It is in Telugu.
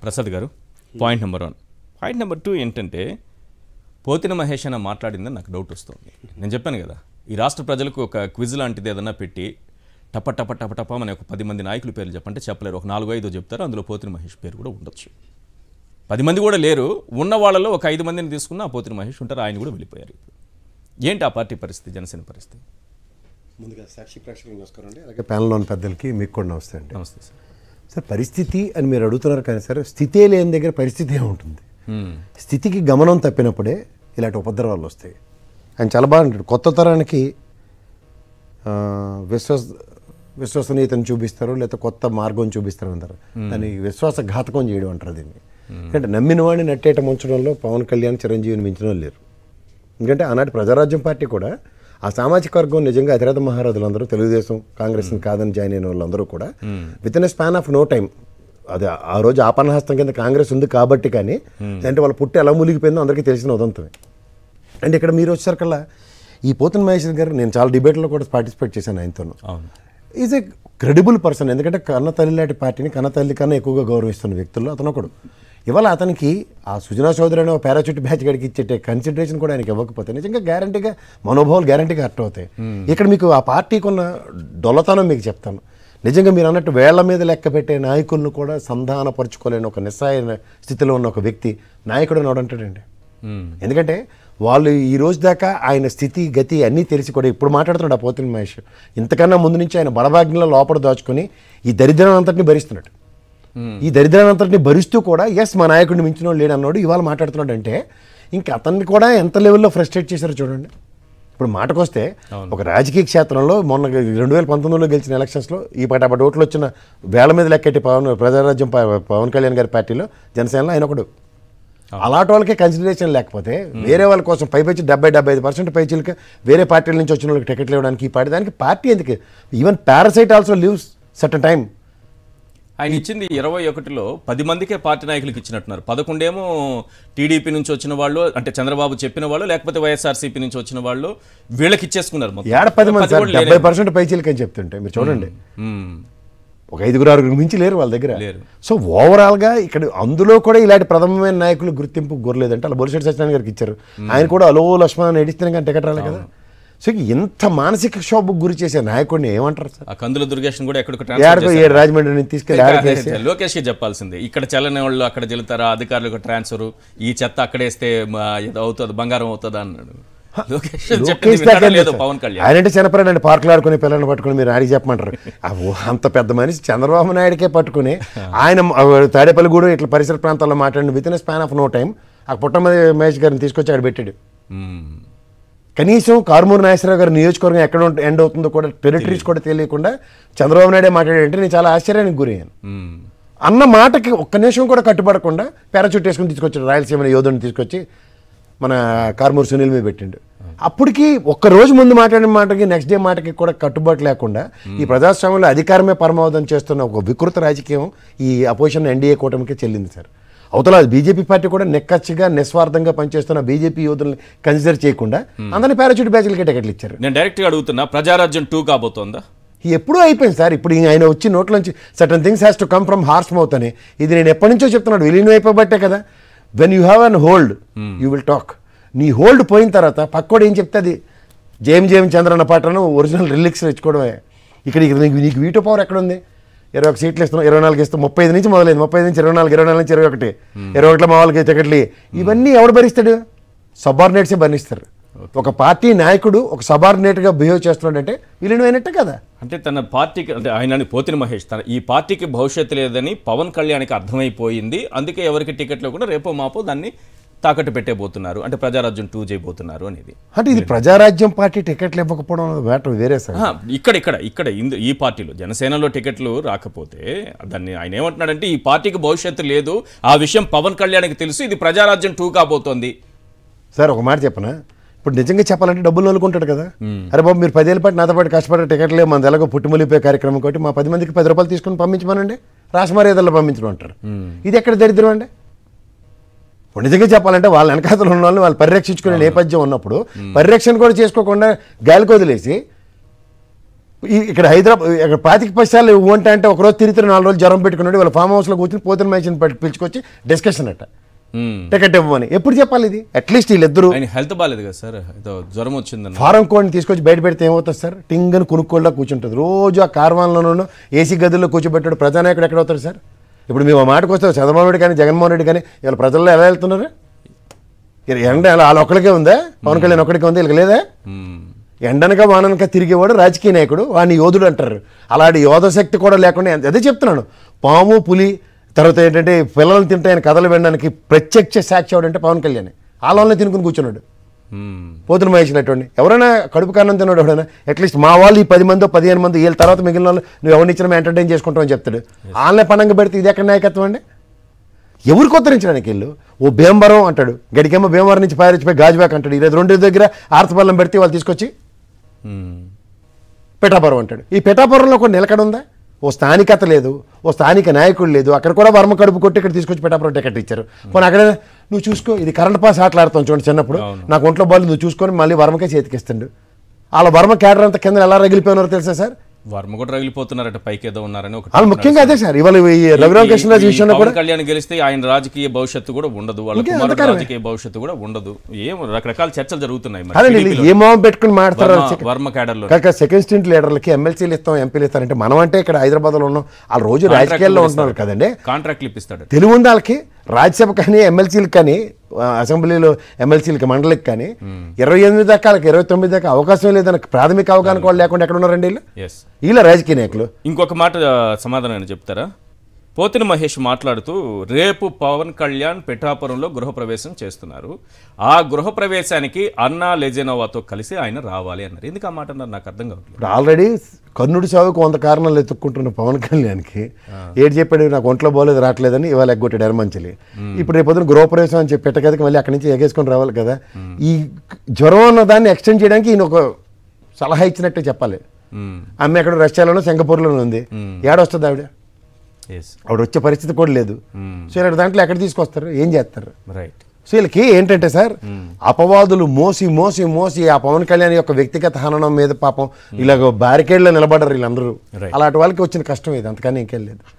ప్రసాద్ గారు, పాయింట్ నెంబర్ 1. పాయింట్ నెంబర్ 2 ఏంటంటే, పోతిన మహేష్ అన్న మాట్లాడిందని నాకు డౌట్ వస్తుంది. నేను చెప్పాను కదా, ఈ రాష్ట్ర ప్రజలకు ఒక క్విజ్ లాంటిది ఏదన్నా పెట్టి టప టప టప టప అనే ఒక 10 మంది నాయకుల పేర్లు చెప్పంటే చెప్పలేరు. ఒక 4-5 చెప్తారు, అందులో పోతిన మహేష్ పేరు కూడా ఉండొచ్చు. 10 మంది కూడా లేరు, ఉన్న వాళ్ళలో ఒక 5 మందిని తీసుకున్న ఆ పోతిన మహేష్ ఉంటారు, ఆయన కూడా వెళ్ళిపోయారు. ఏంటి ఆ పార్టీ పరిస్థితి, జనసేన పరిస్థితి? ముందుగా సాక్షి ప్రేక్షకులకు నమస్కారం అండి, అలాగే ప్యానెల్లోని పెద్దలకి మీకు కూడా నమస్తే అండి. నమస్తే సార్. సార్, పరిస్థితి అని మీరు అడుగుతున్నారు కానీ సార్, స్థితే లేని దగ్గర పరిస్థితి ఏముంటుంది? స్థితికి గమనం తప్పినప్పుడే ఇలాంటి ఉపద్రవాలు వస్తాయి. ఆయన చాలా బాగా అంటాడు, కొత్త తరానికి విశ్వసనీయతను చూపిస్తారు, లేకపోతే కొత్త మార్గం చూపిస్తారు అంటారు. దాన్ని విశ్వాసఘాతకం చేయడం అంటారు దీన్ని. ఎందుకంటే నమ్మిన వాడిని నట్టేట ముంచడంలో పవన్ కళ్యాణ్, చిరంజీవిని మించిన లేరు. ఎందుకంటే ఆనాటి ప్రజారాజ్యం పార్టీ కూడా ఆ సామాజిక వర్గం నిజంగా అతిరథ మహారాజులందరూ తెలుగుదేశం కాంగ్రెస్ని కాదని జాయిన్ అయిన వాళ్ళందరూ కూడా within a span of no time, అది ఆ రోజు ఆపన్నహస్తం కింద కాంగ్రెస్ ఉంది కాబట్టి, కానీ అంటే వాళ్ళ పుట్టి ఎలా మూలిగిపోయిందో అందరికీ తెలిసిన ఉదంతమే. అండ్ ఇక్కడ మీరు వచ్చేసరికల్లా ఈ పోతిన మహేష్ గారు, నేను చాలా డిబేట్లో కూడా పార్టిసిపేట్ చేశాను ఆయనతోను. Is a credible person. ఎందుకంటే కన్న తల్లి లాంటి పార్టీని కన్న తల్లి కన్నా ఎక్కువగా గౌరవిస్తున్న వ్యక్తుల్లో అతను ఒకడు. ఇవాళ అతనికి ఆ సుజనా చౌదరి అనే పారాచూట్ బ్యాచ్ గడికి ఇచ్చే కన్సిడరేషన్ కూడా ఆయనకి ఇవ్వకపోతే నిజంగా గ్యారంటీగా మనోభావాలు గ్యారంటీగా హర్ట్ అవుతాయి. ఇక్కడ మీకు ఆ పార్టీకి ఉన్న డొల్లతనం మీకు చెప్తాను. నిజంగా మీరు అన్నట్టు వేళ్ల మీద లెక్క పెట్టే నాయకులను కూడా సంధానపరుచుకోలేని ఒక నిస్సాయ స్థితిలో ఉన్న ఒక వ్యక్తి నాయకుడు అని అంటాడండి. ఎందుకంటే వాళ్ళు ఈ రోజు దాకా ఆయన స్థితి గతి అన్నీ తెలిసి కూడా ఇప్పుడు మాట్లాడుతున్నాడు ఆ పోతిన మహేష్. ఇంతకన్నా ముందు నుంచి ఆయన బలభాగ్యంలో లోపల దాచుకొని ఈ దరిద్రం అంతటిని భరిస్తున్నాడు. ఈ దరిద్రాన్ని అంతటిని భరిస్తూ కూడా ఎస్ మా నాయకుడిని మించిన లేడు అన్నాడు ఇవాళ మాట్లాడుతున్నాడు. అంటే ఇంకా అతన్ని కూడా ఎంత లెవెల్లో ఫ్రస్ట్రేట్ చేశారో చూడండి. ఇప్పుడు మాటకొస్తే ఒక రాజకీయ క్షేత్రంలో మొన్న 2019లో గెలిచిన ఎలక్షన్స్లో ఈ పటాపటి ఓట్లు వచ్చిన వేల మీద లెక్కెట్టి ప్రజారాజ్యం పవన్ కళ్యాణ్ గారి పార్టీలో జనసేనలో ఆయన ఒకడు. అలాంటి వాళ్ళకే కన్సిడరేషన్ లేకపోతే వేరే వాళ్ళ కోసం పైపచ్చి 70-75% పైచీలకి వేరే పార్టీల నుంచి వచ్చిన వాళ్ళకి టికెట్లు ఇవ్వడానికి ఈ పార్టీ దానికి పార్టీ ఎందుకు? Even parasite also lives certain time. ఆయన ఇచ్చింది 21లో 10 మందికే పార్టీ నాయకులకు ఇచ్చినట్టున్నారు. 11 ఏమో టీడీపీ నుంచి వచ్చిన వాళ్ళు, అంటే చంద్రబాబు చెప్పిన వాళ్ళు, లేకపోతే వైఎస్ఆర్సీపీ నుంచి వచ్చిన వాళ్ళు, వీళ్ళకి ఇచ్చేసుకున్నారు. 10 మంది 70% పైచీలకి అని చెప్తుంటే మీరు చూడండి, ఒక 5-6 మించి లేరు వాళ్ళ దగ్గర. సో ఓవరాల్గా ఇక్కడ అందులో కూడా ఇలాంటి ప్రథమమైన నాయకులు గుర్తింపు గొర్రెలేదంటే అలా బొలిశెట్టి సత్యనారాయణ గారికి ఇచ్చారు. ఆయన కూడా అలో లక్ష్మణ్ ఎడిస్తేనే కానీ టికెట్ రాలేదు కదా. సో ఇంత మానసిక క్షోభకు గురి చేసే నాయకుడిని ఏమంటారు సార్? కందుల దుర్గేష్ కూడా రాజమండ్రిని తీసుకెళ్ళి లోకేష్ చెప్పాల్సిందే. ఇక్కడ చల్లని వాళ్ళు అక్కడ చెల్లుతారా, అధికారులకు ట్రాన్స్ఫర్, ఈ చెత్త అక్కడేస్తే అవుతుంది, బంగారం అవుతుందా అన్నాడు. ఆయనంటే చిన్నపిల్లలు పార్కులు ఆడుకుని పిల్లల్ని పట్టుకుని మీరు ఆడికి చెప్పమంటారు. అంత పెద్ద మనిషి చంద్రబాబు నాయుడికే పట్టుకుని ఆయన తాడేపల్లిగూడెం ఇట్లా పరిసర ప్రాంతాల్లో మాట్లాడిన within span of no time ఆ పుట్టమది మహేష్ గారిని తీసుకొచ్చి ఆడ పెట్టాడు. కనీసం కారుమూరి నాగేశ్వరరావు గారి నియోజకవర్గం ఎక్కడ ఎండ్ అవుతుందో కూడా టెరిటరీస్ కూడా తెలియకుండా చంద్రబాబు నాయుడే మాట్లాడాడంటే నేను చాలా ఆశ్చర్యానికి గురయ్యాను. అన్న మాటకి ఒక్క నిమిషం కూడా కట్టుబడకుండా పారాచూట్ వేసుకుని తీసుకొచ్చాడు. రాయలసీమ యోధుని తీసుకొచ్చి మన కారుమూరి సునీల్ మీద పెట్టిండు. అప్పటికి ఒక్కరోజు ముందు మాట్లాడిన మాటకి నెక్స్ట్ డే మాటకి కూడా కట్టుబాటు లేకుండా ఈ ప్రజాస్వామ్యంలో అధికారమే పరమావధం చేస్తున్న ఒక వికృత రాజకీయం ఈ అపోజిషన్ ఎన్డీఏ కూటమికి చెల్లింది సార్. అవతల బీజేపీ పార్టీ కూడా నిక్కచ్చిగా నిస్వార్థంగా పనిచేస్తున్న బీజేపీ యోధుల్ని కన్సిడర్ చేయకుండా అందరినీ పారాచూట్ బ్యాచ్లకి టికెట్లు ఇచ్చారు. నేను డైరెక్ట్గా అడుగుతున్నా, ప్రజారాజ్యం 2 కాబోతోందా? ఎప్పుడూ అయిపోయింది సార్. ఇప్పుడు ఆయన వచ్చి నోట్లోంచి certain things has to come from horse mouth అని ఇది నేను ఎప్పటి నుంచో చెప్తున్నాడు. విలీనం అయిపోబట్టే కదా. When you have an hold you will talk. నీ హోల్డ్ పోయిన తర్వాత పక్కోడు ఏం చెప్తే అది జేఎం చంద్రన్న పాటను ఒరిజినల్ రిలిక్స్ తెచ్చుకోవడమే. ఇక్కడ నీకు వీటో పవర్ ఎక్కడుంది? 21 సీట్లు ఇస్తున్నాం, 24 ఇస్తాం, 35 నుంచి మొదలైంది, 35 నుంచి 24, 24 నుంచి 21, 21లో మా వాళ్ళకి టికెట్లు. ఇవన్నీ ఎవడు భరిస్తాడు? సబార్డినేట్సే భరిస్తారు. ఒక పార్టీ నాయకుడు ఒక సబార్డినేట్గా బిహేవ్ చేస్తున్నాడంటే విలీనం అయినట్టే కదా. అంటే తన పార్టీకి, అంటే ఆయన పోతిన మహేష్ ఈ పార్టీకి భవిష్యత్తు లేదని పవన్ కళ్యాణ్కి అర్థమైపోయింది. అందుకే ఎవరికి టికెట్ లేకుండా రేపో మాపో దాన్ని తాకట్టు పెట్టేబోతున్నారు, అంటే ప్రజారాజ్యం 2 చేయబోతున్నారు అనేది. అంటే ఇది ప్రజారాజ్యం పార్టీ టికెట్లు ఇవ్వకపోవడం మ్యాటర్ వేరే సార్. ఇక్కడ ఈ పార్టీలో జనసేనలో టికెట్లు రాకపోతే దాన్ని ఆయన ఏమంటున్నాడంటే ఈ పార్టీకి భవిష్యత్తు లేదు, ఆ విషయం పవన్ కళ్యాణ్కి తెలుసు, ఇది ప్రజారాజ్యం 2 కాబోతోంది. సార్ ఒక మాట చెప్పనా, ఇప్పుడు నిజంగా చెప్పాలంటే డబ్బులు నలుకుంటాడు కదా. అరే బాబు మీరు 10 ఏళ్ళ పాటు నాతో పాటు కష్టపడే టికెట్లే మన ఎలాగో పుట్టుమలిపోయే కార్యక్రమం కాబట్టి మా 10 మందికి 10 రూపాయలు తీసుకుని పంపించమనండి, రాష్ట్రమర్యాదల్లో పంపించడం అంటారు. ఇది ఎక్కడ దరిద్రం అండి? నిజంగా చెప్పాలంటే వాళ్ళ వెనకాతలు ఉన్న వాళ్ళని వాళ్ళు పరిరక్షించుకునే నేపథ్యం ఉన్నప్పుడు పరిరక్షణ కూడా చేసుకోకుండా గాలికి వదిలేసి ఇక్కడ హైదరాబాద్ ఇక్కడ పాతిక పైసలు అంటే ఒకరోజు తిరిగి 4 రోజులు జ్వరం పెట్టుకున్నాడు వాళ్ళ ఫామ్ హౌస్లో కూర్చొని పోతున్న మనిషిని పిలుచుకొచ్చి డిస్కషన్ అట్ట టికెట్ ఇవ్వమని. ఎప్పుడు చెప్పాలి ఇది? అట్లీస్ట్ వీళ్ళిద్దరు ఆయన హెల్త్ బాగాలేదు కదా సార్, ఏదో జ్వరం వచ్చిందని ఫారం కోడ్ని తీసుకొచ్చి బయట పెడితే ఏమవుతుంది సార్? టింగ్ అని కొనుక్కోళ్ళ కూర్చుంటుంది. రోజు ఆ కార్వాన్లోనూ ఏసీ గదుల్లో కూర్చోబెట్టాడు. ప్రజానాయకుడు ఎక్కడ అవుతాడు సార్? ఇప్పుడు మేము మాటకు వస్తే చంద్రబాబు నాయుడు కానీ జగన్మోహన్ రెడ్డి కానీ వీళ్ళ ప్రజల్లో ఎలా వెళ్తున్నారు? ఎండ వాళ్ళ ఒక్కడికే ఉందా? పవన్ కళ్యాణ్ ఒక్కడికే ఉంది, వీళ్ళకి లేదా? ఎండనక వాననక తిరిగేవాడు రాజకీయ నాయకుడు, వాడిని యోధుడు అంటారు. అలాంటి యోధ శక్తి కూడా లేకుండా అదే చెప్తున్నాను. పాము పులి తర్వాత ఏంటంటే పిల్లలు తింటాయని కథలు వినడానికి ప్రత్యక్ష సాక్షి ఎవడంటే పవన్ కళ్యాణ్. ఆలోనే తినుకుని కూర్చున్నాడు పోతున్న మహేసినటువంటి. ఎవరైనా కడుపు కారణం తిన్నాడు ఎవడైనా అట్లీస్ట్ మా వాళ్ళు ఈ 10 మందో 15 మంది వీళ్ళ తర్వాత మిగిలిన వాళ్ళు నువ్వు ఎవరిని ఇచ్చినా ఎంటర్టైన్ చేసుకుంటామని చెప్తాడు. వాళ్ళనే పనంగా పెడితే ఇది ఎక్కడ నాయకత్వం అండి? ఎవరికి ఉత్తరించడానికి వెళ్ళు? ఓ భీమవరం అంటాడు, గడికేమో భీమవరం నుంచి పారిచ్చిపోయి గాజువాక్ అంటాడు. ఈరోజు 2 దగ్గర ఆర్తపల్లం పెడితే వాళ్ళు తీసుకొచ్చి పిఠాపురం అంటాడు. ఈ పిఠాపురంలో కొన్ని నిలకడ ఉందా? ఓ స్థానికత లేదు, ఓ స్థానిక నాయకుడు లేదు. అక్కడ కూడా వర్మ కడుపు కొట్టి ఇక్కడ తీసుకొచ్చి పిఠాపురం టికెట్ ఇచ్చారు. పోనీ అక్కడ నువ్వు చూసుకో, ఇది కరెంట్ పాస్ ఆటలాడుతాం చూడండి చిన్నప్పుడు, నాకు ఒంట్లో బాల్ నువ్వు చూసుకొని మళ్ళీ వర్మకే చేతికిస్తాడు. అలా వర్మ క్యాడర్ అంతా కింద ఎలా రగిలిపోయినారో తెలుసా సార్? వర్మ కూడా రగిలిపోతున్నారట, పైకి ఏదో ఉన్నారని వాళ్ళు ముఖ్యంగా అదే సార్. ఇవాళ రఘురామ కృష్ణరాజు విషయంలో కూడా కళ్యాణ్ గెలిస్తే ఆయన రాజకీయ భవిష్యత్తు కూడా ఉండదు, వాళ్ళ కుమారుడు రాజకీయ భవిష్యత్తు కూడా ఉండదు. ఏం రకరకాల చర్చలు జరుగుతున్నాయి. ఏ మొహం పెట్టుకుని మాట్లాడతారు వర్మ క్యాడర్ లో. కాక సెకండ్ స్టేట్ లీడర్లకి ఎమ్మెల్సీలు ఇస్తాం, ఎంపీలు ఇస్తారంటే మనం అంటే ఇక్కడ హైదరాబాద్ లో ఉన్నాం, వాళ్ళు రోజు రాజకీయాల్లో ఉంటున్నారు కదండి. కాంట్రాక్ట్లు ఇప్పిస్తాడు. తెలుగు ఉంది వాళ్ళకి, రాజ్యసభ కానీ ఎమ్మెల్సీలకు కానీ అసెంబ్లీలో ఎమ్మెల్సీలకి మండలికి కానీ 28 దాకా 29 దాకా అవకాశం లేదని ప్రాథమిక అవగాహన కూడా లేకుండా ఎక్కడ ఉన్నారండి వీళ్ళు? వీళ్ళ రాజకీయ నాయకులు. ఇంకొక మాట సమాధానం చెప్తారా? పోతిన మహేష్ మాట్లాడుతూ రేపు పవన్ కళ్యాణ్ పిఠాపురంలో గృహప్రవేశం చేస్తున్నారు, ఆ గృహప్రవేశానికి అన్నా లెజెనోవాతో కలిసి ఆయన రావాలి అన్నారు. ఎందుకు ఆ మాట అన్నారు నాకు అర్థం కావట్లేదు. ఇప్పుడు ఆల్రెడీ కర్ణుడి సాగుకు 100 కారణాలు ఎత్తుక్కుంటున్న పవన్ కళ్యాణ్కి ఏడు చెప్పాడు, నాకు ఒంట్లో బాగోలేదు రావట్లేదని ఇవాళ ఎగ్గొట్టాడు ఎర్రమంచిలి. ఇప్పుడు రేపు పొద్దున గృహప్రవేశం అని చెప్పి పెట్టగదికి మళ్ళీ అక్కడి నుంచి ఎగేసుకొని రావాలి కదా. ఈ జ్వరం అన్న దాన్ని ఎక్స్టెండ్ చేయడానికి ఈయన ఒక సలహా ఇచ్చినట్టే చెప్పాలి. ఆమె ఎక్కడ రష్యాలోనో సింగపూర్లోనూ ఉంది, ఏడొస్తుంది ఆవిడ? ఆవిడ వచ్చే పరిస్థితి కూడా లేదు. సో ఇలాంటి దాంట్లో ఎక్కడ తీసుకొస్తారు, ఏం చేస్తారు? రైట్. సో వీళ్ళకి ఏంటంటే సార్ అపవాదులు మోసి మోసి మోసి ఆ పవన్ కళ్యాణ్ యొక్క వ్యక్తిగత హననం మీద పాపం ఇలాగ బ్యారికేడ్లో నిలబడ్డారు వీళ్ళందరూ. అలాంటి వాళ్ళకి వచ్చిన కష్టం ఇది, అంతకని ఇంకేం లేదు.